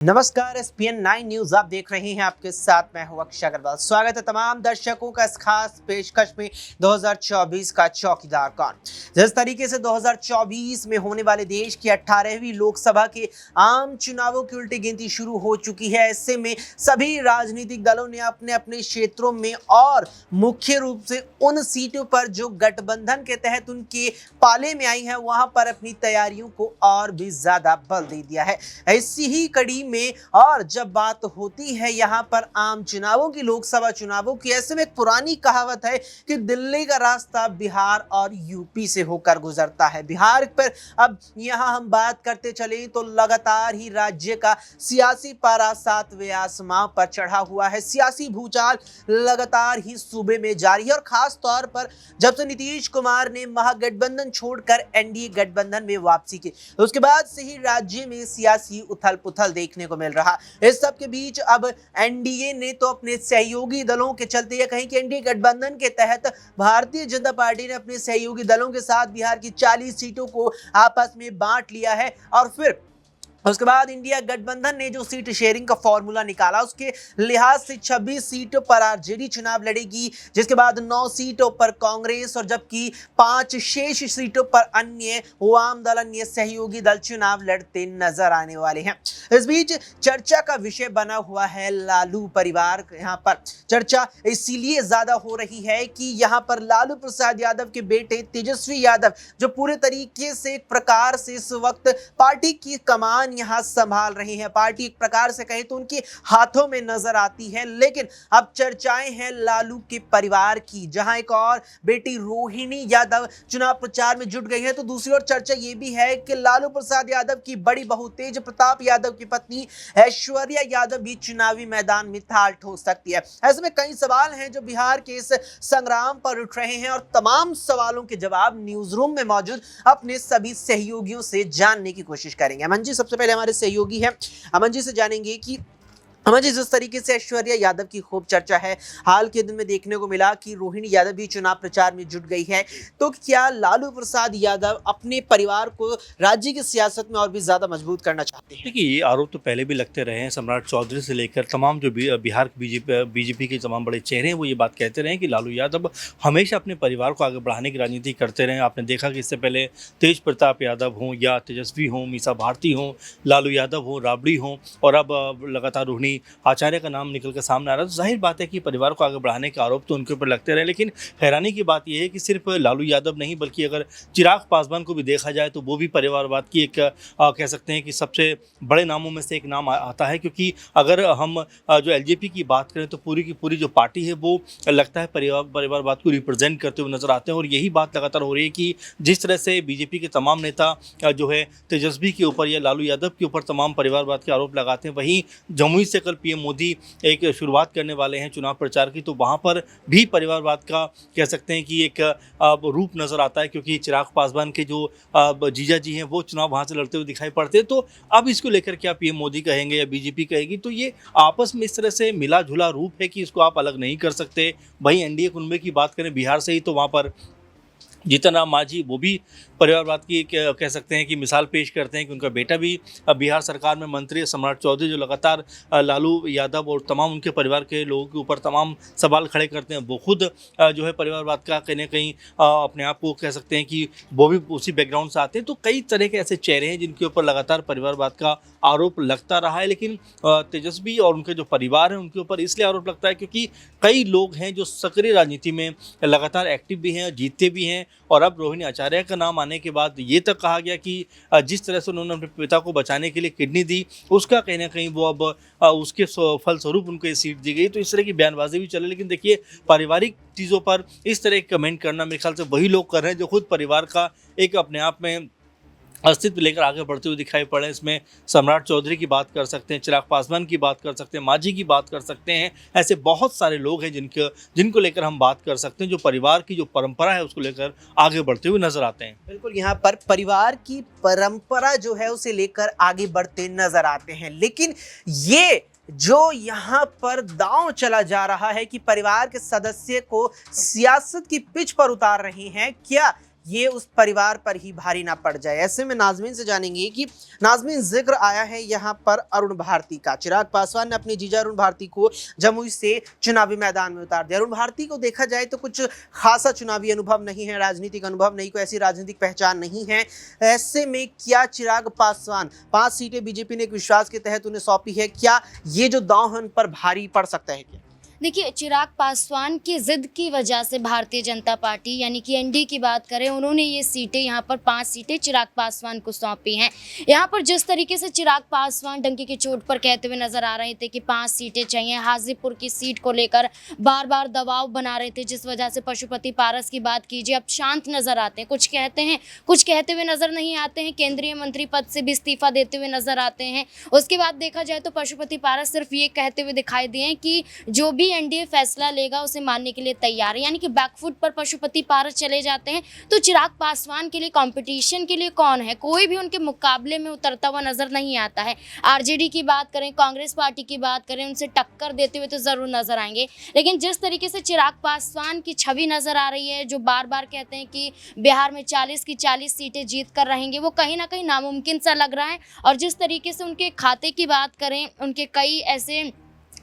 नमस्कार ESPN 9 news आप देख रहे हैं। आपके साथ मैं हूं अक्षय अग्रवाल। स्वागत है तमाम दर्शकों का इस खास पेशकश में 2024 का चौकीदार कौन। जिस तरीके से 2024 में होने वाले देश की 18वीं लोकसभा के आम चुनावों की उल्टी गिनती शुरू हो चुकी है, ऐसे में सभी राजनीतिक दलों ने अपने अपने क्षेत्रों में और मुख्य रूप से उन सीटों पर जो गठबंधन के तहत उनके पाले में आई है वहां पर अपनी तैयारियों को और भी ज्यादा बल दे दिया है। ऐसी ही कड़ी में और जब बात होती है यहाँ पर आम चुनावों की, लोकसभा चुनावों की, ऐसे में एक पुरानी कहावत है कि दिल्ली का रास्ता बिहार और यूपी से होकर गुजरता है। बिहार पर अब यहाँ हम बात करते चले तो लगातार ही राज्य का सियासी पारा 7वें आसमां पर चढ़ा हुआ है। सियासी भूचाल लगातार ही सूबे में जारी है और खास तौर पर जब से नीतीश कुमार ने महागठबंधन छोड़कर एनडीए गठबंधन में वापसी की, उसके बाद से ही राज्य में सियासी उथल पुथल देखने को मिल रहा। इस सब के बीच अब एनडीए ने तो अपने सहयोगी दलों के चलते, या कहीं कि एनडीए गठबंधन के तहत भारतीय जनता पार्टी ने अपने सहयोगी दलों के साथ बिहार की 40 सीटों को आपस में बांट लिया है। और फिर उसके बाद इंडिया गठबंधन ने जो सीट शेयरिंग का फॉर्मूला निकाला, उसके लिहाज से 26 सीटों पर आरजेडी चुनाव लड़ेगी, जिसके बाद 9 सीटों पर कांग्रेस और जबकि 5 शेष सीटों पर अन्य वाम दल, अन्य सहयोगी दल चुनाव लड़ते नजर आने वाले हैं। इस बीच चर्चा का विषय बना हुआ है लालू परिवार। यहाँ पर चर्चा इसीलिए ज्यादा हो रही है कि यहाँ पर लालू प्रसाद यादव के बेटे तेजस्वी यादव जो पूरे तरीके से एक प्रकार से इस वक्त पार्टी की कमान यहां संभाल रही है, पार्टी एक प्रकार से कहें तो उनके हाथों में नजर आती है। लेकिन अब चर्चाएं हैं लालू के परिवार की, जहां एक और बेटी रोहिणी यादव चुनाव प्रचार में जुट गई है, तो दूसरी ओर चर्चा यह भी है कि लालू प्रसाद यादव की बड़ी बहू तेज प्रताप यादव की पत्नी ऐश्वर्या यादव भी चुनावी मैदान में थाल ठोक सकती है। ऐसे में कई सवाल हैं जो बिहार के इस संग्राम पर उठ रहे हैं और तमाम सवालों के जवाब न्यूज रूम में मौजूद अपने सभी सहयोगियों से जानने की कोशिश करेंगे। अमन जी सबसे पहले हमारे सहयोगी हैं, अमन जी से जानेंगे कि अमन जी, जिस तरीके से ऐश्वर्या यादव की खूब चर्चा है, हाल के दिन में देखने को मिला कि रोहिणी यादव भी चुनाव प्रचार में जुट गई है, तो क्या लालू प्रसाद यादव अपने परिवार को राज्य की सियासत में और भी ज्यादा मजबूत करना चाहते हैं? देखिए, ये आरोप तो पहले भी लगते रहे हैं। सम्राट चौधरी से लेकर तमाम जो बिहार के बीजेपी के तमाम बड़े चेहरे हैं वो ये बात कहते रहे कि लालू यादव हमेशा अपने परिवार को आगे बढ़ाने की राजनीति करते रहे। आपने देखा कि इससे पहले तेज प्रताप यादव हों या तेजस्वी हों, मीसा भारती हों, लालू यादव हों, राबड़ी हों, और अब लगातार रोहिणी आचार्य का नाम निकल कर सामने आ रहा है। तो जाहिर बात है कि परिवार को आगे बढ़ाने के आरोप तो उनके ऊपर लगते रहे। लेकिन हैरानी की बात यह है कि सिर्फ लालू यादव नहीं, बल्कि अगर चिराग पासवान को भी देखा जाए तो वो भी परिवारवाद की एक कह सकते हैं कि सबसे बड़े नामों में से एक नाम आता है। क्योंकि अगर हम जो एलजेपी की बात करें तो पूरी की पूरी जो पार्टी है वो लगता है परिवारवाद को रिप्रेजेंट करते हुए नजर आते हैं। और यही बात लगातार हो रही है कि जिस तरह से बीजेपी के तमाम नेता जो है तेजस्वी के ऊपर या लालू यादव के ऊपर तमाम परिवारवाद के आरोप लगाते हैं, वहीं जमुई से कल पीएम मोदी एक शुरुआत करने वाले हैं चुनाव प्रचार की, तो वहाँ पर भी परिवारवाद का कह सकते हैं कि एक रूप नजर आता है। क्योंकि चिराग पासवान के जो जीजा जी हैं वो चुनाव वहाँ से लड़ते हुए दिखाई पड़ते हैं। तो अब इसको लेकर क्या पीएम मोदी कहेंगे या बीजेपी कहेगी, तो ये आपस में इस तरह से मिला जुला रूप है कि इसको आप अलग नहीं कर सकते। वहीं एनडीए कुनबे की बात करें बिहार से ही, तो वहाँ पर जीतन राम मांझी वो भी परिवारवाद की कह सकते हैं कि मिसाल पेश करते हैं कि उनका बेटा भी बिहार सरकार में मंत्री है। सम्राट चौधरी जो लगातार लालू यादव और तमाम उनके परिवार के लोगों के ऊपर तमाम सवाल खड़े करते हैं, वो खुद जो है परिवारवाद का कहीं ना कहीं अपने आप को कह सकते हैं कि वो भी उसी बैकग्राउंड से आते हैं। तो कई तरह के ऐसे चेहरे हैं जिनके ऊपर लगातार परिवारवाद का आरोप लगता रहा है। लेकिन तेजस्वी और उनके जो परिवार हैं उनके ऊपर इसलिए आरोप लगता है क्योंकि कई लोग हैं जो सक्रिय राजनीति में लगातार एक्टिव भी हैं, जीतते भी हैं। और अब रोहिणी आचार्य का नाम आने के बाद ये तक कहा गया कि जिस तरह से उन्होंने अपने पिता को बचाने के लिए किडनी दी, उसका कहीं ना कहीं वो अब उसके फलस्वरूप उनको ये सीट दी गई। तो इस तरह की बयानबाजी भी चले। लेकिन देखिए, पारिवारिक चीज़ों पर इस तरह के कमेंट करना मेरे ख्याल से वही लोग कर रहे हैं जो खुद परिवार का एक अपने आप में अस्तित्व लेकर आगे बढ़ते हुए दिखाई पड़े। इसमें सम्राट चौधरी की बात कर सकते हैं, चिराग पासवान की बात कर सकते हैं, मांझी की बात कर सकते हैं। ऐसे बहुत सारे लोग हैं जिनको लेकर हम बात कर सकते हैं, जो परिवार की जो परंपरा है उसको लेकर आगे बढ़ते हुए नजर आते हैं। बिल्कुल, यहाँ पर परिवार की परंपरा जो है उसे लेकर आगे बढ़ते नजर आते हैं। लेकिन ये जो यहाँ पर दांव चला जा रहा है कि परिवार के सदस्य को सियासत की पिच पर उतार रही हैं, क्या ये उस परिवार पर ही भारी ना पड़ जाए। ऐसे में नाज़मीन से जानेंगे कि नाज़मीन, जिक्र आया है यहाँ पर अरुण भारती का। चिराग पासवान ने अपनी जीजा अरुण भारती को जमुई से चुनावी मैदान में उतार दिया। अरुण भारती को देखा जाए तो कुछ खासा चुनावी अनुभव नहीं है, राजनीतिक अनुभव नहीं, कोई ऐसी राजनीतिक पहचान नहीं है। ऐसे में क्या चिराग पासवान 5 सीटें बीजेपी ने एक विश्वास के तहत उन्हें सौंपी है, क्या ये जो दांव है उन पर भारी पड़ सकता है क्या? देखिए, चिराग पासवान की जिद की वजह से भारतीय जनता पार्टी यानी कि एनडीए की बात करें, उन्होंने ये सीटें यहाँ पर 5 सीटें चिराग पासवान को सौंपी हैं। यहाँ पर जिस तरीके से चिराग पासवान डंके की चोट पर कहते हुए नजर आ रहे थे कि 5 सीटें चाहिए, हाजीपुर की सीट को लेकर बार बार दबाव बना रहे थे, जिस वजह से पशुपति पारस की बात कीजिए, अब शांत नजर आते हैं। कुछ कहते हैं, कुछ कहते हुए नजर नहीं आते हैं, केंद्रीय मंत्री पद से भी इस्तीफा देते हुए नजर आते हैं। उसके बाद देखा जाए तो पशुपति पारस सिर्फ ये कहते हुए दिखाई दिए कि जो भी एनडीए फैसला लेगा उसे मानने के लिए तैयार है, यानी कि बैकफुट पर पशुपति पारस चले जाते हैं। तो चिराग पासवान के लिए कंपटीशन के लिए कौन है? कोई भी उनके मुकाबले में उतरता हुआ नजर नहीं आता है। आरजेडी की बात करें, कांग्रेस पार्टी की बात करें, उनसे टक्कर देते हुए तो जरूर नजर आएंगे, लेकिन जिस तरीके से चिराग पासवान की छवि नजर आ रही है, जो बार बार कहते हैं कि बिहार में 40 की 40 सीटें जीत कर रहेंगे, वो कहीं ना कहीं नामुमकिन सा लग रहा है। और जिस तरीके से उनके खाते की बात करें, उनके कई ऐसे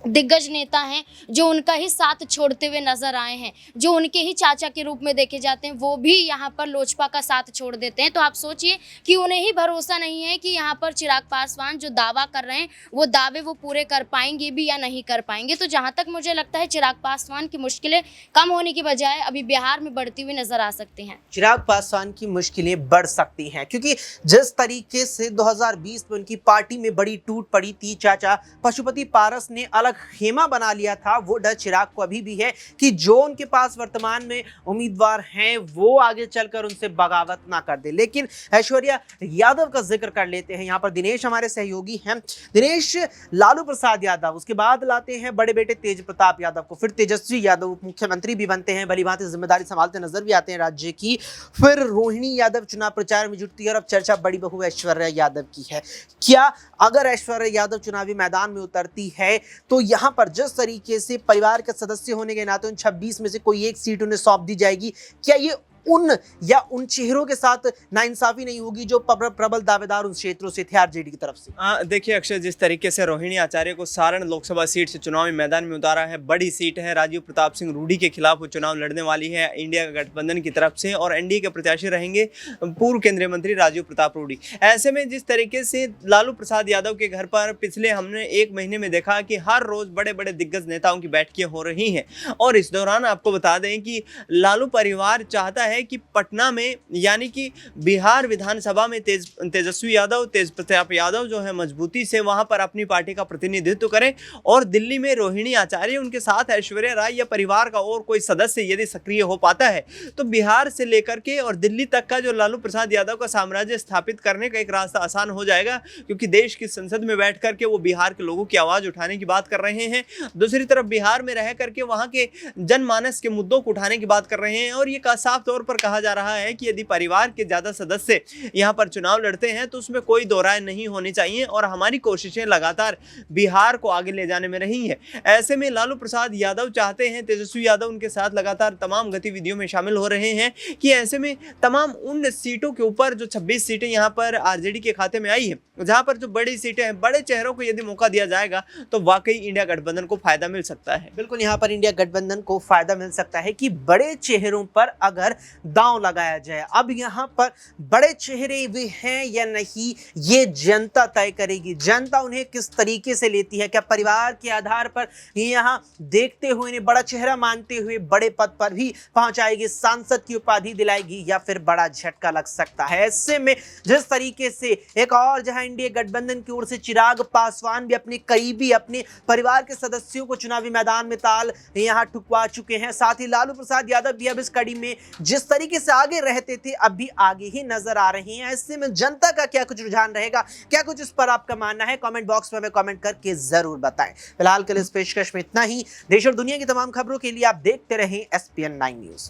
दिग्गज नेता हैं जो उनका ही साथ छोड़ते हुए नजर आए हैं, जो उनके ही चाचा के रूप में देखे जाते हैं, वो भी यहाँ पर लोजपा का साथ छोड़ देते हैं। तो आप सोचिए कि उन्हें ही भरोसा नहीं है कि यहाँ पर चिराग पासवान जो दावा कर रहे हैं वो दावे वो पूरे कर पाएंगे भी या नहीं कर पाएंगे। तो जहाँ तक मुझे लगता है चिराग पासवान की मुश्किलें कम होने की बजाय अभी बिहार में बढ़ती हुई नजर आ सकती हैं। चिराग पासवान की मुश्किलें बढ़ सकती हैं, क्योंकि जिस तरीके से 2020 में उनकी पार्टी में बड़ी टूट पड़ी थी, चाचा पशुपति पारस ने अलग खेमा बना लिया था, वो डर चिराग को अभी भी है कि जो उनके पास वर्तमान में उम्मीदवार हैं वो आगे चलकर उनसे बगावत ना कर दे। लेकिन ऐश्वर्या यादव का जिक्र कर लेते हैं। यहाँ पर दिनेश हमारे सहयोगी हैं। दिनेश, लालू प्रसाद यादव, उसके बाद लाते हैं बड़े बेटे तेज प्रताप यादव को, फिर तेजस्वी यादव उप मुख्यमंत्री भी बनते हैं, भली भांति जिम्मेदारी संभालते नजर भी आते हैं राज्य की। फिर रोहिणी यादव चुनाव प्रचार में जुटती है और अब चर्चा बड़ी बहू ऐश्वर्या यादव की है। क्या अगर ऐश्वर्या यादव चुनावी मैदान में उतरती है तो यहाँ पर जिस तरीके से परिवार के सदस्य होने के नाते उन 26 में से कोई एक सीट उन्हें सौंप दी जाएगी, क्या ये उन चेहरों के साथ नाइंसाफी नहीं होगी जो प्रबल दावेदार उन क्षेत्रों से थे आरजेडी की तरफ से? देखिए अक्षय, जिस तरीके से रोहिणी आचार्य को सारण लोकसभा सीट से चुनावी मैदान में उतारा है, बड़ी सीट है, राजीव प्रताप सिंह रूडी के खिलाफ वो चुनाव लड़ने वाली है इंडिया गठबंधन की तरफ से, और एनडीए के प्रत्याशी रहेंगे पूर्व केंद्रीय मंत्री राजीव प्रताप रूडी। ऐसे में जिस तरीके से लालू प्रसाद यादव के घर पर पिछले हमने 1 महीने में देखा कि हर रोज बड़े बड़े दिग्गज नेताओं की बैठकें हो रही हैं, और इस दौरान आपको बता दें कि लालू परिवार चाहता है कि पटना में यानी कि बिहार विधानसभा में तेजस्वी यादव, तेज प्रताप यादव जो है मजबूती से वहां पर अपनी पार्टी का प्रतिनिधित्व करें, और दिल्ली में रोहिणी आचार्य, उनके साथ ऐश्वर्या राय या परिवार का और कोई सदस्य यदि सक्रिय हो पाता है तो बिहार से लेकर के और दिल्ली तक का जो लालू प्रसाद यादव का साम्राज्य स्थापित करने का एक रास्ता आसान हो जाएगा, क्योंकि देश की संसद में बैठ करके वो बिहार के लोगों की आवाज उठाने की बात कर रहे हैं। दूसरी तरफ बिहार में रह करके वहां के जनमानस के मुद्दों को उठाने की बात कर रहे हैं, और ये साफ तौर पर कहा जा रहा है कि यदि परिवार के ज्यादा सदस्य यहां पर चुनाव लड़ते हैं तो उसमें कोई दो राय नहीं होनी चाहिए, और हमारी कोशिशें लगातार बिहार को आगे ले जाने में रही हैं। ऐसे में लालू प्रसाद यादव चाहते हैं, तेजस्वी यादव उनके साथ लगातार तमाम गतिविधियों में शामिल हो रहे हैं कि ऐसे में तमाम उन सीटों के ऊपर जो 26 सीटें यहां पर आरजेडी के खाते में आई है, जहां पर जो बड़ी सीटें हैं, बड़े चेहरों को यदि मौका दिया जाएगा तो वाकई इंडिया गठबंधन को फायदा मिल सकता है। बिल्कुल, यहाँ पर इंडिया गठबंधन को फायदा मिल सकता है कि बड़े चेहरों पर अगर दांव लगाया जाए। अब यहाँ पर बड़े चेहरे वे हैं या नहीं, ये जनता तय करेगी। जनता उन्हें किस तरीके से लेती है, क्या परिवार के आधार पर यहाँ देखते हुए इन्हें बड़ा चेहरा मानते हुए बड़े पद पर भी पहुंचाएगी, सांसद की उपाधि दिलाएगी, या फिर बड़ा झटका लग सकता है। ऐसे में जिस तरीके से एक और जहां इंडिया गठबंधन की ओर से चिराग पासवान भी अपने करीबी, अपने परिवार के सदस्यों को चुनावी मैदान में ताल यहाँ ठुकवा चुके हैं, साथ ही लालू प्रसाद यादव भी अब इस कड़ी में जिस तरीके से आगे रहते थे अब भी आगे ही नजर आ रहे हैं। ऐसे में जनता का क्या कुछ रुझान रहेगा, क्या कुछ इस पर आपका मानना है, कमेंट बॉक्स में हमें कमेंट करके जरूर बताएं। फिलहाल के लिए इस पेशकश में इतना ही। देश और दुनिया की तमाम खबरों के लिए आप देखते रहें SPN9 न्यूज।